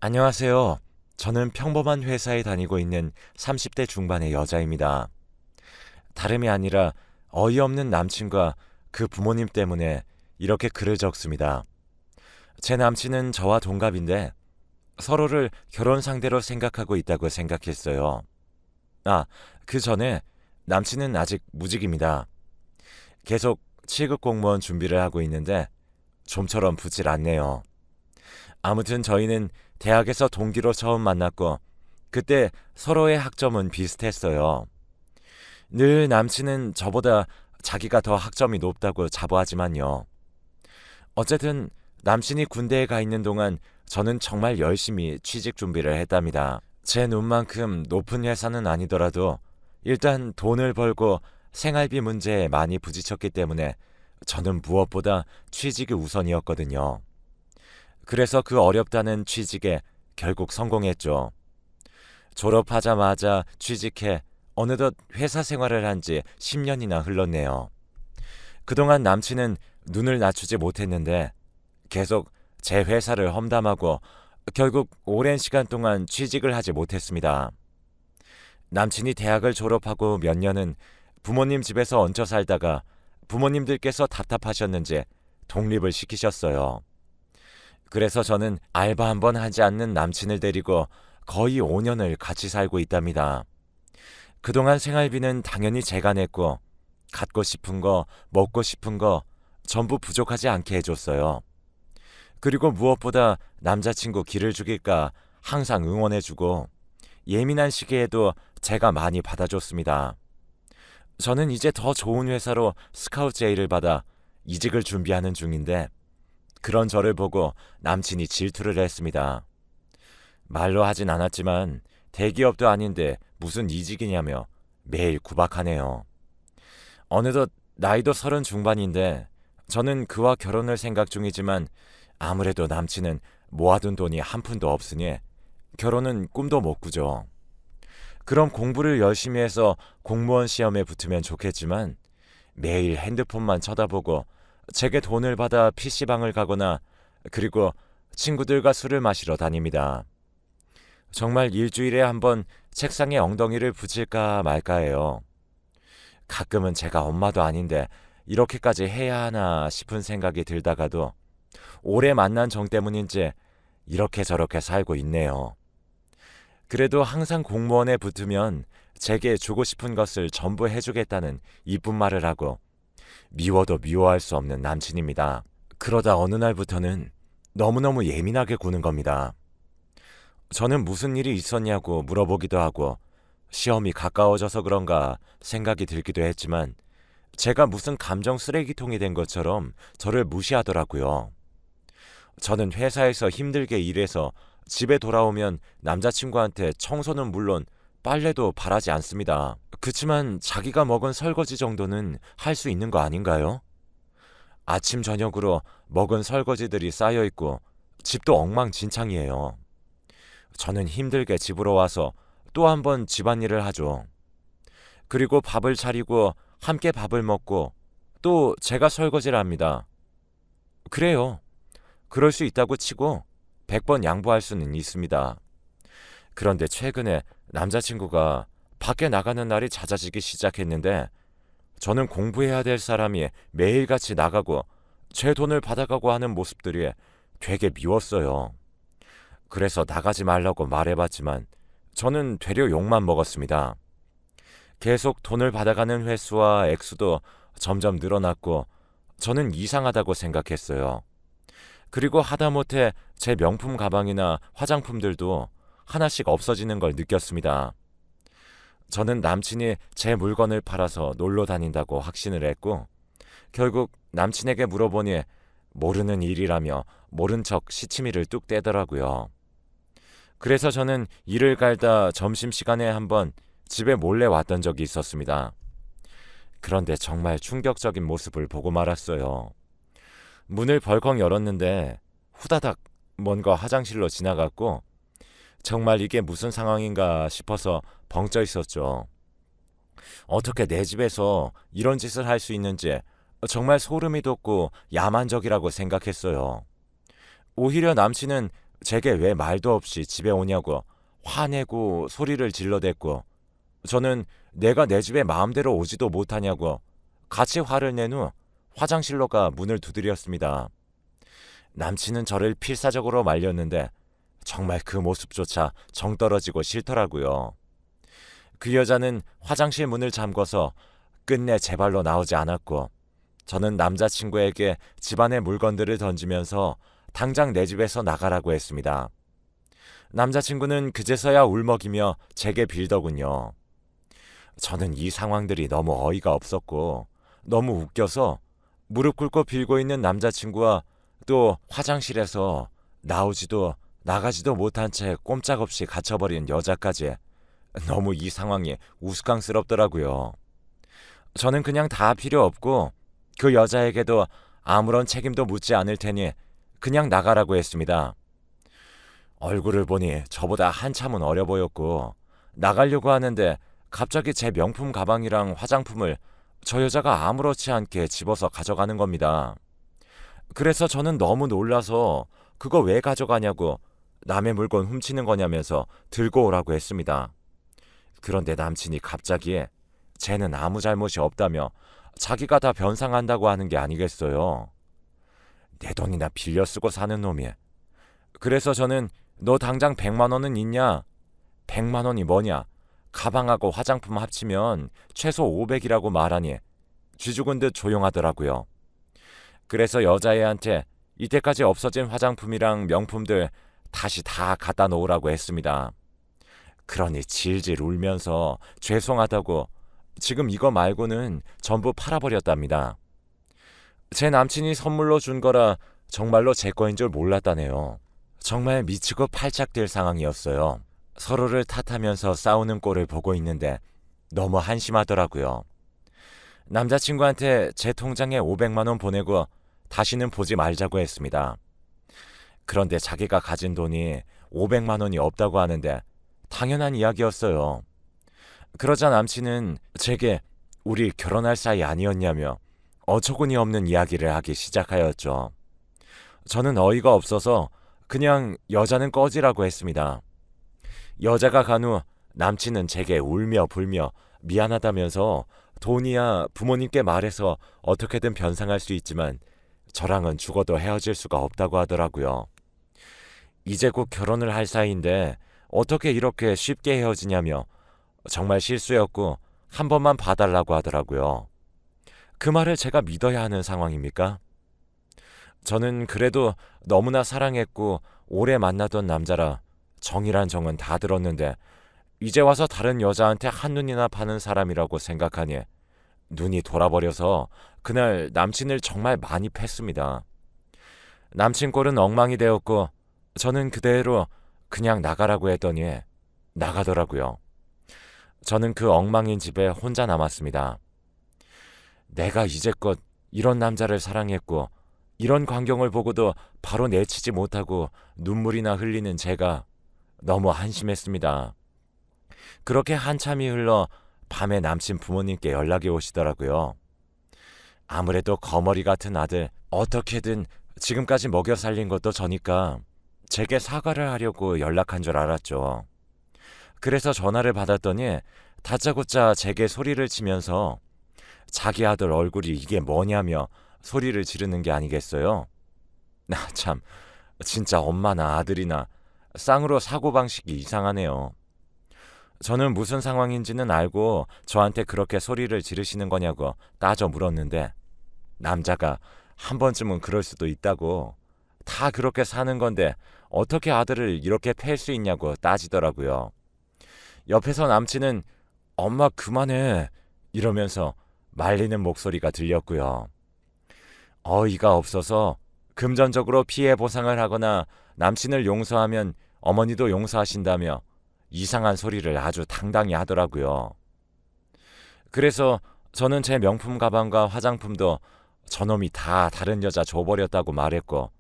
안녕하세요. 저는 평범한 회사에 다니고 있는 30대 중반의 여자입니다. 다름이 아니라 어이없는 남친과 그 부모님 때문에 이렇게 글을 적습니다. 제 남친은 저와 동갑인데 서로를 결혼 상대로 생각하고 있다고 생각했어요. 그 전에 남친은 아직 무직입니다. 계속 7급 공무원 준비를 하고 있는데 좀처럼 붙질 않네요. 아무튼 저희는 대학에서 동기로 처음 만났고 그때 서로의 학점은 비슷했어요. 늘 남친은 저보다 자기가 더 학점이 높다고 자부하지만요. 어쨌든 남친이 군대에 가 있는 동안 저는 정말 열심히 취직 준비를 했답니다. 제 눈만큼 높은 회사는 아니더라도 일단 돈을 벌고 생활비 문제에 많이 부딪혔기 때문에 저는 무엇보다 취직이 우선이었거든요. 그래서 그 어렵다는 취직에 결국 성공했죠. 졸업하자마자 취직해 어느덧 회사 생활을 한 지 10년이나 흘렀네요. 그동안 남친은 눈을 낮추지 못했는데 계속 제 회사를 험담하고 결국 오랜 시간 동안 취직을 하지 못했습니다. 남친이 대학을 졸업하고 몇 년은 부모님 집에서 얹혀 살다가 부모님들께서 답답하셨는지 독립을 시키셨어요. 그래서 저는 알바 한 번 하지 않는 남친을 데리고 거의 5년을 같이 살고 있답니다. 그동안 생활비는 당연히 제가 냈고 갖고 싶은 거, 먹고 싶은 거 전부 부족하지 않게 해줬어요. 그리고 무엇보다 남자친구 기를 죽일까 항상 응원해주고 예민한 시기에도 제가 많이 받아줬습니다. 저는 이제 더 좋은 회사로 스카우트 제의를 받아 이직을 준비하는 중인데 그런 저를 보고 남친이 질투를 했습니다. 말로 하진 않았지만 대기업도 아닌데 무슨 이직이냐며 매일 구박하네요. 어느덧 나이도 30 중반인데 저는 그와 결혼을 생각 중이지만 아무래도 남친은 모아둔 돈이 한 푼도 없으니 결혼은 꿈도 못 꾸죠. 그럼 공부를 열심히 해서 공무원 시험에 붙으면 좋겠지만 매일 핸드폰만 쳐다보고 제게 돈을 받아 PC방을 가거나 그리고 친구들과 술을 마시러 다닙니다. 정말 일주일에 한 번 책상에 엉덩이를 붙일까 말까 해요. 가끔은 제가 엄마도 아닌데 이렇게까지 해야 하나 싶은 생각이 들다가도 오래 만난 정 때문인지 이렇게 저렇게 살고 있네요. 그래도 항상 공무원에 붙으면 제게 주고 싶은 것을 전부 해주겠다는 이쁜 말을 하고 미워도 미워할 수 없는 남친입니다. 그러다 어느 날부터는 너무너무 예민하게 구는 겁니다. 저는 무슨 일이 있었냐고 물어보기도 하고 시험이 가까워져서 그런가 생각이 들기도 했지만 제가 무슨 감정 쓰레기통이 된 것처럼 저를 무시하더라고요. 저는 회사에서 힘들게 일해서 집에 돌아오면 남자친구한테 청소는 물론 빨래도 바라지 않습니다. 그치만 자기가 먹은 설거지 정도는 할 수 있는 거 아닌가요? 아침 저녁으로 먹은 설거지들이 쌓여 있고 집도 엉망진창이에요. 저는 힘들게 집으로 와서 또 한 번 집안일을 하죠. 그리고 밥을 차리고 함께 밥을 먹고 또 제가 설거지를 합니다. 그래요. 그럴 수 있다고 치고 100번 양보할 수는 있습니다. 그런데 최근에 남자친구가 밖에 나가는 날이 잦아지기 시작했는데 저는 공부해야 될 사람이 매일같이 나가고 제 돈을 받아가고 하는 모습들이 되게 미웠어요. 그래서 나가지 말라고 말해봤지만 저는 되려 욕만 먹었습니다. 계속 돈을 받아가는 횟수와 액수도 점점 늘어났고 저는 이상하다고 생각했어요. 그리고 하다못해 제 명품 가방이나 화장품들도 하나씩 없어지는 걸 느꼈습니다. 저는 남친이 제 물건을 팔아서 놀러 다닌다고 확신을 했고 결국 남친에게 물어보니 모르는 일이라며 모른 척 시치미를 뚝 떼더라고요. 그래서 저는 일을 갈다 점심시간에 한번 집에 몰래 왔던 적이 있었습니다. 그런데 정말 충격적인 모습을 보고 말았어요. 문을 벌컥 열었는데 후다닥 뭔가 화장실로 지나갔고 정말 이게 무슨 상황인가 싶어서 벙쪄 있었죠. 어떻게 내 집에서 이런 짓을 할 수 있는지 정말 소름이 돋고 야만적이라고 생각했어요. 오히려 남친은 제게 왜 말도 없이 집에 오냐고 화내고 소리를 질러댔고, 저는 내가 내 집에 마음대로 오지도 못하냐고 같이 화를 낸 후 화장실로 가 문을 두드렸습니다. 남친은 저를 필사적으로 말렸는데 정말 그 모습조차 정 떨어지고 싫더라고요. 그 여자는 화장실 문을 잠궈서 끝내 제 발로 나오지 않았고, 저는 남자친구에게 집안의 물건들을 던지면서 당장 내 집에서 나가라고 했습니다. 남자친구는 그제서야 울먹이며 제게 빌더군요. 저는 이 상황들이 너무 어이가 없었고 너무 웃겨서 무릎 꿇고 빌고 있는 남자친구와 또 화장실에서 나오지도 나가지도 못한 채 꼼짝없이 갇혀버린 여자까지 너무 이 상황이 우스꽝스럽더라고요. 저는 그냥 다 필요 없고 그 여자에게도 아무런 책임도 묻지 않을 테니 그냥 나가라고 했습니다. 얼굴을 보니 저보다 한참은 어려 보였고 나가려고 하는데 갑자기 제 명품 가방이랑 화장품을 저 여자가 아무렇지 않게 집어서 가져가는 겁니다. 그래서 저는 너무 놀라서 그거 왜 가져가냐고, 남의 물건 훔치는 거냐면서 들고 오라고 했습니다. 그런데 남친이 갑자기 쟤는 아무 잘못이 없다며 자기가 다 변상한다고 하는 게 아니겠어요. 내 돈이나 빌려 쓰고 사는 놈이. 그래서 저는 너 당장 100만 원은 있냐? 100만 원이 뭐냐? 가방하고 화장품 합치면 최소 500이라고 말하니 쥐죽은 듯 조용하더라고요. 그래서 여자애한테 이때까지 없어진 화장품이랑 명품들 다시 다 갖다 놓으라고 했습니다. 그러니 질질 울면서 죄송하다고 지금 이거 말고는 전부 팔아버렸답니다. 제 남친이 선물로 준 거라 정말로 제 거인 줄 몰랐다네요. 정말 미치고 팔짝 뛸 상황이었어요. 서로를 탓하면서 싸우는 꼴을 보고 있는데 너무 한심하더라고요. 남자친구한테 제 통장에 500만 원 보내고 다시는 보지 말자고 했습니다. 그런데 자기가 가진 돈이 500만 원이 없다고 하는데 당연한 이야기였어요. 그러자 남친은 제게 우리 결혼할 사이 아니었냐며 어처구니 없는 이야기를 하기 시작하였죠. 저는 어이가 없어서 그냥 여자는 꺼지라고 했습니다. 여자가 간 후 남친은 제게 울며 불며 미안하다면서 돈이야 부모님께 말해서 어떻게든 변상할 수 있지만 저랑은 죽어도 헤어질 수가 없다고 하더라고요. 이제 곧 결혼을 할 사이인데 어떻게 이렇게 쉽게 헤어지냐며 정말 실수였고 한 번만 봐달라고 하더라고요. 그 말을 제가 믿어야 하는 상황입니까? 저는 그래도 너무나 사랑했고 오래 만나던 남자라 정이란 정은 다 들었는데 이제 와서 다른 여자한테 한눈이나 파는 사람이라고 생각하니 눈이 돌아버려서 그날 남친을 정말 많이 팼습니다. 남친 꼴은 엉망이 되었고 저는 그대로 그냥 나가라고 했더니 나가더라고요. 저는 그 엉망인 집에 혼자 남았습니다. 내가 이제껏 이런 남자를 사랑했고 이런 광경을 보고도 바로 내치지 못하고 눈물이나 흘리는 제가 너무 한심했습니다. 그렇게 한참이 흘러 밤에 남친 부모님께 연락이 오시더라고요. 아무래도 거머리 같은 아들 어떻게든 지금까지 먹여 살린 것도 저니까 제게 사과를 하려고 연락한 줄 알았죠. 그래서 전화를 받았더니 다짜고짜 제게 소리를 치면서 자기 아들 얼굴이 이게 뭐냐며 소리를 지르는 게 아니겠어요? 나 참 진짜 엄마나 아들이나 쌍으로 사고방식이 이상하네요. 저는 무슨 상황인지는 알고 저한테 그렇게 소리를 지르시는 거냐고 따져 물었는데 남자가 한 번쯤은 그럴 수도 있다고, 다 그렇게 사는 건데 어떻게 아들을 이렇게 팰 수 있냐고 따지더라고요. 옆에서 남친은 엄마 그만해 이러면서 말리는 목소리가 들렸고요. 어이가 없어서 금전적으로 피해 보상을 하거나 남친을 용서하면 어머니도 용서하신다며 이상한 소리를 아주 당당히 하더라고요. 그래서 저는 제 명품 가방과 화장품도 저놈이 다 다른 여자 줘버렸다고 말했고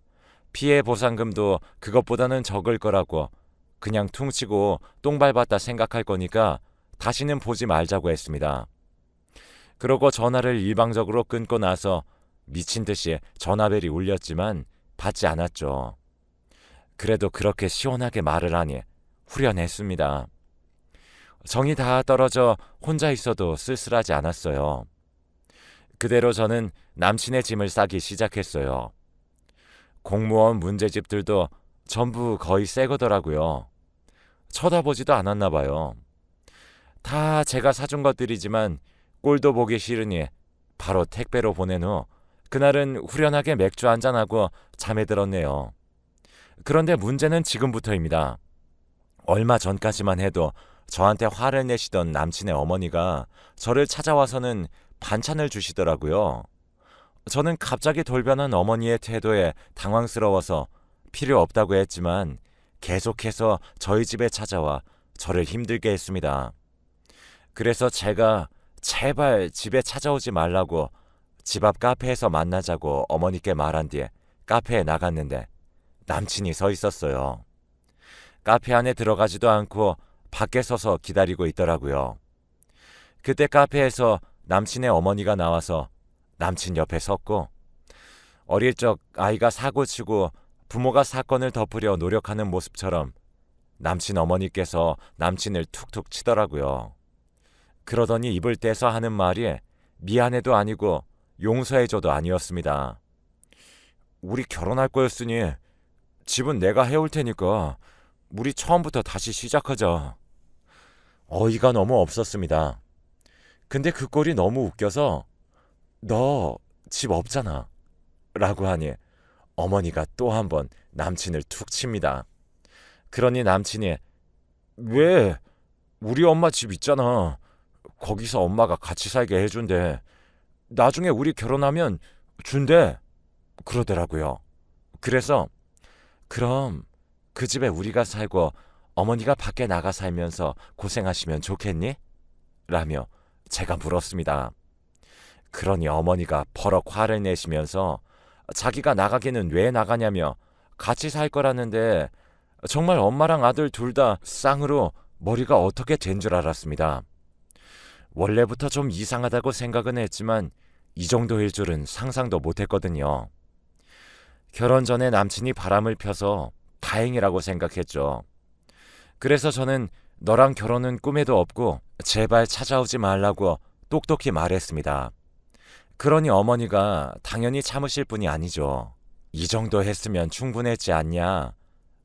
피해 보상금도 그것보다는 적을 거라고 그냥 퉁치고 똥 밟았다 생각할 거니까 다시는 보지 말자고 했습니다. 그러고 전화를 일방적으로 끊고 나서 미친 듯이 전화벨이 울렸지만 받지 않았죠. 그래도 그렇게 시원하게 말을 하니 후련했습니다. 정이 다 떨어져 혼자 있어도 쓸쓸하지 않았어요. 그대로 저는 남친의 짐을 싸기 시작했어요. 공무원 문제집들도 전부 거의 새 거더라고요. 쳐다보지도 않았나 봐요. 다 제가 사준 것들이지만 꼴도 보기 싫으니 바로 택배로 보낸 후 그날은 후련하게 맥주 한잔하고 잠에 들었네요. 그런데 문제는 지금부터입니다. 얼마 전까지만 해도 저한테 화를 내시던 남친의 어머니가 저를 찾아와서는 반찬을 주시더라고요. 저는 갑자기 돌변한 어머니의 태도에 당황스러워서 필요 없다고 했지만 계속해서 저희 집에 찾아와 저를 힘들게 했습니다. 그래서 제가 제발 집에 찾아오지 말라고 집 앞 카페에서 만나자고 어머니께 말한 뒤에 카페에 나갔는데 남친이 서 있었어요. 카페 안에 들어가지도 않고 밖에 서서 기다리고 있더라고요. 그때 카페에서 남친의 어머니가 나와서 남친 옆에 섰고 어릴 적 아이가 사고치고 부모가 사건을 덮으려 노력하는 모습처럼 남친 어머니께서 남친을 툭툭 치더라고요. 그러더니 입을 떼서 하는 말이 미안해도 아니고 용서해줘도 아니었습니다. 우리 결혼할 거였으니 집은 내가 해올 테니까 우리 처음부터 다시 시작하자. 어이가 너무 없었습니다. 근데 그 꼴이 너무 웃겨서 너 집 없잖아 라고 하니 어머니가 또 한 번 남친을 툭 칩니다. 그러니 남친이 왜? 우리 엄마 집 있잖아. 거기서 엄마가 같이 살게 해준대. 나중에 우리 결혼하면 준대. 그러더라고요. 그래서 그럼 그 집에 우리가 살고 어머니가 밖에 나가 살면서 고생하시면 좋겠니? 라며 제가 물었습니다. 그러니 어머니가 버럭 화를 내시면서 자기가 나가기는 왜 나가냐며 같이 살 거라는데 정말 엄마랑 아들 둘 다 쌍으로 머리가 어떻게 된 줄 알았습니다. 원래부터 좀 이상하다고 생각은 했지만 이 정도일 줄은 상상도 못했거든요. 결혼 전에 남친이 바람을 펴서 다행이라고 생각했죠. 그래서 저는 너랑 결혼은 꿈에도 없고 제발 찾아오지 말라고 똑똑히 말했습니다. 그러니 어머니가 당연히 참으실 분이 아니죠. 이 정도 했으면 충분했지 않냐.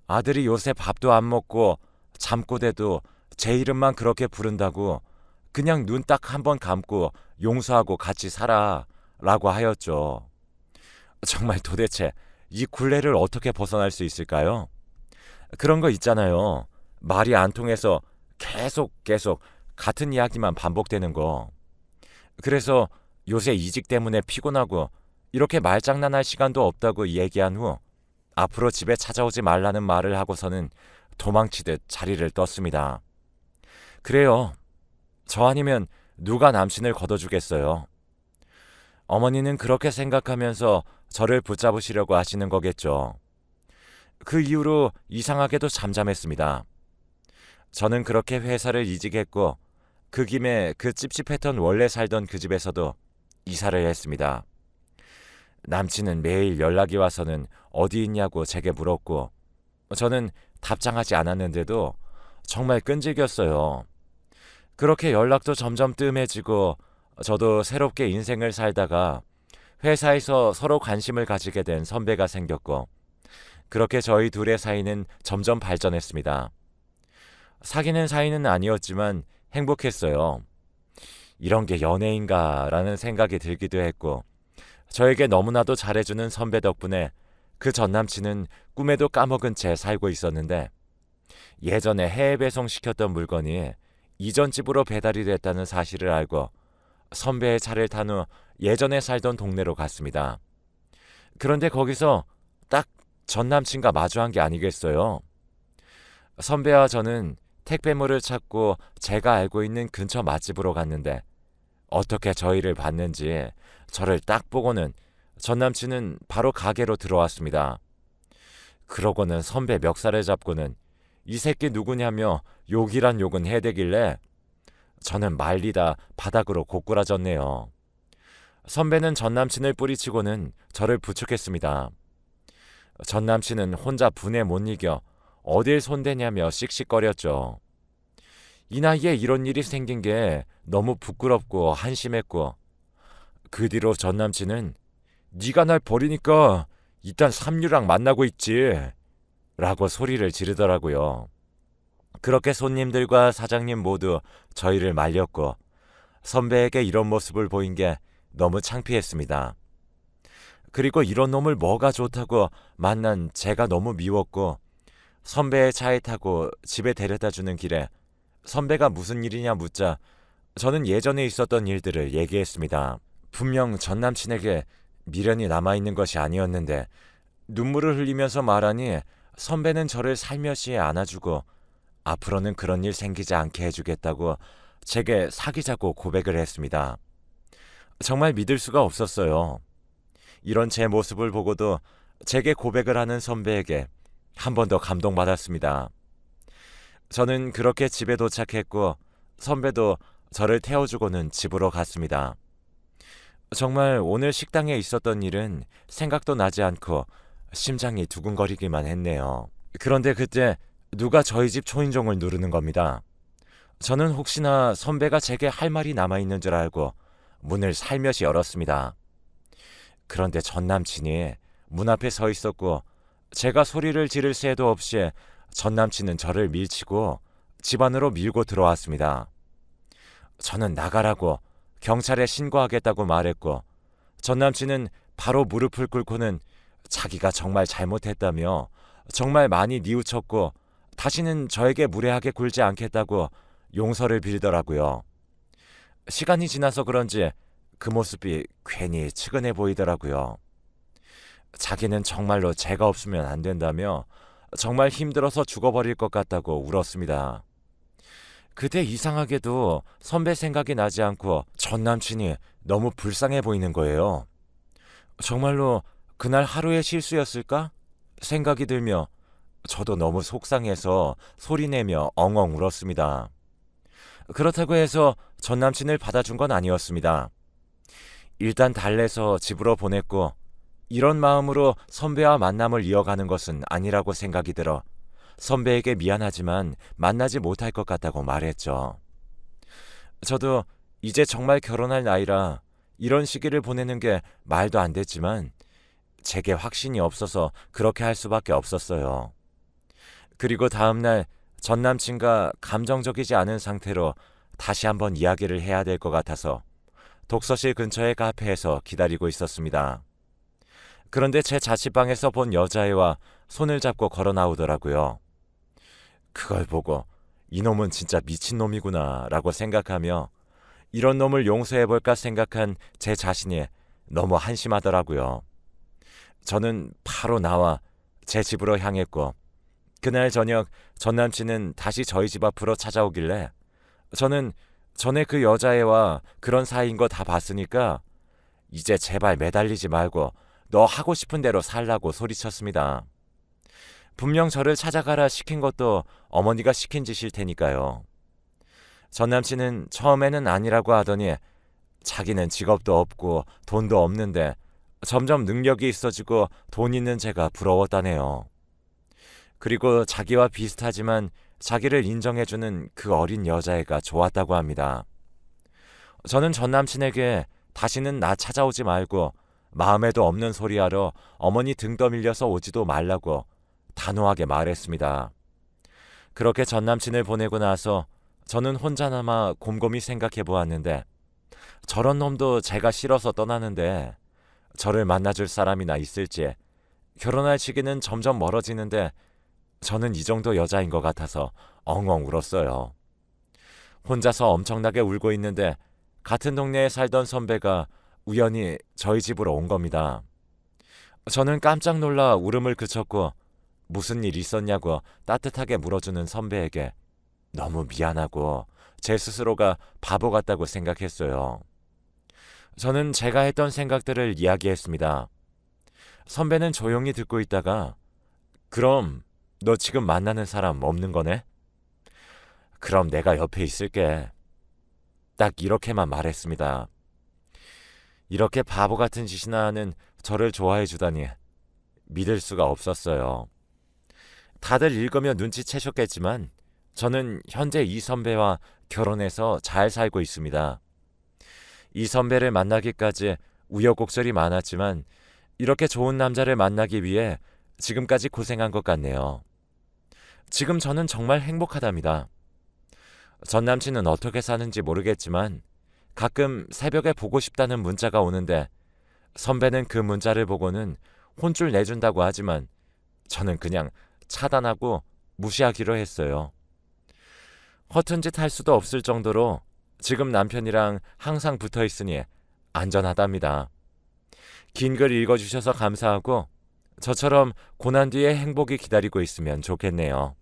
아들이 요새 밥도 안 먹고 잠꼬대도 제 이름만 그렇게 부른다고 그냥 눈 딱 한 번 감고 용서하고 같이 살아 라고 하였죠. 정말 도대체 이 굴레를 어떻게 벗어날 수 있을까요? 그런 거 있잖아요. 말이 안 통해서 계속 같은 이야기만 반복되는 거. 그래서 요새 이직 때문에 피곤하고 이렇게 말장난할 시간도 없다고 얘기한 후 앞으로 집에 찾아오지 말라는 말을 하고서는 도망치듯 자리를 떴습니다. 그래요. 저 아니면 누가 남친을 걷어주겠어요. 어머니는 그렇게 생각하면서 저를 붙잡으시려고 하시는 거겠죠. 그 이후로 이상하게도 잠잠했습니다. 저는 그렇게 회사를 이직했고 그 김에 그 찝찝했던 원래 살던 그 집에서도 이사를 했습니다. 남친은 매일 연락이 와서는 어디 있냐고 제게 물었고 저는 답장하지 않았는데도 정말 끈질겼어요. 그렇게 연락도 점점 뜸해지고 저도 새롭게 인생을 살다가 회사에서 서로 관심을 가지게 된 선배가 생겼고 그렇게 저희 둘의 사이는 점점 발전했습니다. 사귀는 사이는 아니었지만 행복했어요. 이런 게 연애인가라는 생각이 들기도 했고 저에게 너무나도 잘해주는 선배 덕분에 그 전 남친은 꿈에도 까먹은 채 살고 있었는데 예전에 해외 배송시켰던 물건이 이전 집으로 배달이 됐다는 사실을 알고 선배의 차를 탄 후 예전에 살던 동네로 갔습니다. 그런데 거기서 딱 전 남친과 마주한 게 아니겠어요? 선배와 저는 택배물을 찾고 제가 알고 있는 근처 맛집으로 갔는데 어떻게 저희를 봤는지 저를 딱 보고는 전 남친은 바로 가게로 들어왔습니다. 그러고는 선배 멱살을 잡고는 이 새끼 누구냐며 욕이란 욕은 해대길래 저는 말리다 바닥으로 고꾸라졌네요. 선배는 전 남친을 뿌리치고는 저를 부축했습니다. 전 남친은 혼자 분에 못 이겨 어딜 손대냐며 씩씩거렸죠. 이 나이에 이런 일이 생긴 게 너무 부끄럽고 한심했고, 그 뒤로 전 남친은 네가 날 버리니까 일단 삼류랑 만나고 있지 라고 소리를 지르더라고요. 그렇게 손님들과 사장님 모두 저희를 말렸고, 선배에게 이런 모습을 보인 게 너무 창피했습니다. 그리고 이런 놈을 뭐가 좋다고 만난 제가 너무 미웠고, 선배의 차에 타고 집에 데려다 주는 길에 선배가 무슨 일이냐 묻자 저는 예전에 있었던 일들을 얘기했습니다. 분명 전 남친에게 미련이 남아있는 것이 아니었는데 눈물을 흘리면서 말하니 선배는 저를 살며시 안아주고 앞으로는 그런 일 생기지 않게 해주겠다고 제게 사귀자고 고백을 했습니다. 정말 믿을 수가 없었어요. 이런 제 모습을 보고도 제게 고백을 하는 선배에게 한 번 더 감동받았습니다. 저는 그렇게 집에 도착했고 선배도 저를 태워주고는 집으로 갔습니다. 정말 오늘 식당에 있었던 일은 생각도 나지 않고 심장이 두근거리기만 했네요. 그런데 그때 누가 저희 집 초인종을 누르는 겁니다. 저는 혹시나 선배가 제게 할 말이 남아있는 줄 알고 문을 살며시 열었습니다. 그런데 전 남친이 문 앞에 서 있었고 제가 소리를 지를 새도 없이 전 남친은 저를 밀치고 집 안으로 밀고 들어왔습니다. 저는 나가라고 경찰에 신고하겠다고 말했고 전 남친은 바로 무릎을 꿇고는 자기가 정말 잘못했다며 정말 많이 뉘우쳤고 다시는 저에게 무례하게 굴지 않겠다고 용서를 빌더라고요. 시간이 지나서 그런지 그 모습이 괜히 측은해 보이더라고요. 자기는 정말로 제가 없으면 안 된다며 정말 힘들어서 죽어버릴 것 같다고 울었습니다. 그때 이상하게도 선배 생각이 나지 않고 전 남친이 너무 불쌍해 보이는 거예요. 정말로 그날 하루의 실수였을까? 생각이 들며 저도 너무 속상해서 소리내며 엉엉 울었습니다. 그렇다고 해서 전 남친을 받아준 건 아니었습니다. 일단 달래서 집으로 보냈고 이런 마음으로 선배와 만남을 이어가는 것은 아니라고 생각이 들어 선배에게 미안하지만 만나지 못할 것 같다고 말했죠. 저도 이제 정말 결혼할 나이라 이런 시기를 보내는 게 말도 안 됐지만 제게 확신이 없어서 그렇게 할 수밖에 없었어요. 그리고 다음날 전 남친과 감정적이지 않은 상태로 다시 한번 이야기를 해야 될 것 같아서 독서실 근처의 카페에서 기다리고 있었습니다. 그런데 제 자취방에서 본 여자애와 손을 잡고 걸어 나오더라고요. 그걸 보고 이놈은 진짜 미친놈이구나 라고 생각하며 이런 놈을 용서해볼까 생각한 제 자신이 너무 한심하더라고요. 저는 바로 나와 제 집으로 향했고 그날 저녁 전 남친은 다시 저희 집 앞으로 찾아오길래 저는 전에 그 여자애와 그런 사이인 거 다 봤으니까 이제 제발 매달리지 말고 너 하고 싶은 대로 살라고 소리쳤습니다. 분명 저를 찾아가라 시킨 것도 어머니가 시킨 짓일 테니까요. 전 남친은 처음에는 아니라고 하더니 자기는 직업도 없고 돈도 없는데 점점 능력이 있어지고 돈 있는 제가 부러웠다네요. 그리고 자기와 비슷하지만 자기를 인정해주는 그 어린 여자애가 좋았다고 합니다. 저는 전 남친에게 다시는 나 찾아오지 말고 마음에도 없는 소리하러 어머니 등 떠밀려서 오지도 말라고 단호하게 말했습니다. 그렇게 전 남친을 보내고 나서 저는 혼자 남아 곰곰이 생각해 보았는데 저런 놈도 제가 싫어서 떠나는데 저를 만나줄 사람이나 있을지 결혼할 시기는 점점 멀어지는데 저는 이 정도 여자인 것 같아서 엉엉 울었어요. 혼자서 엄청나게 울고 있는데 같은 동네에 살던 선배가 우연히 저희 집으로 온 겁니다. 저는 깜짝 놀라 울음을 그쳤고 무슨 일 있었냐고 따뜻하게 물어주는 선배에게 너무 미안하고 제 스스로가 바보 같다고 생각했어요. 저는 제가 했던 생각들을 이야기했습니다. 선배는 조용히 듣고 있다가 그럼 너 지금 만나는 사람 없는 거네? 그럼 내가 옆에 있을게. 딱 이렇게만 말했습니다. 이렇게 바보 같은 짓이나 하는 저를 좋아해 주다니 믿을 수가 없었어요. 다들 읽으며 눈치채셨겠지만 저는 현재 이 선배와 결혼해서 잘 살고 있습니다. 이 선배를 만나기까지 우여곡절이 많았지만 이렇게 좋은 남자를 만나기 위해 지금까지 고생한 것 같네요. 지금 저는 정말 행복하답니다. 전 남친은 어떻게 사는지 모르겠지만 가끔 새벽에 보고 싶다는 문자가 오는데 선배는 그 문자를 보고는 혼쭐 내준다고 하지만 저는 그냥 차단하고 무시하기로 했어요. 허튼 짓 할 수도 없을 정도로 지금 남편이랑 항상 붙어 있으니 안전하답니다. 긴 글 읽어주셔서 감사하고 저처럼 고난 뒤에 행복이 기다리고 있으면 좋겠네요.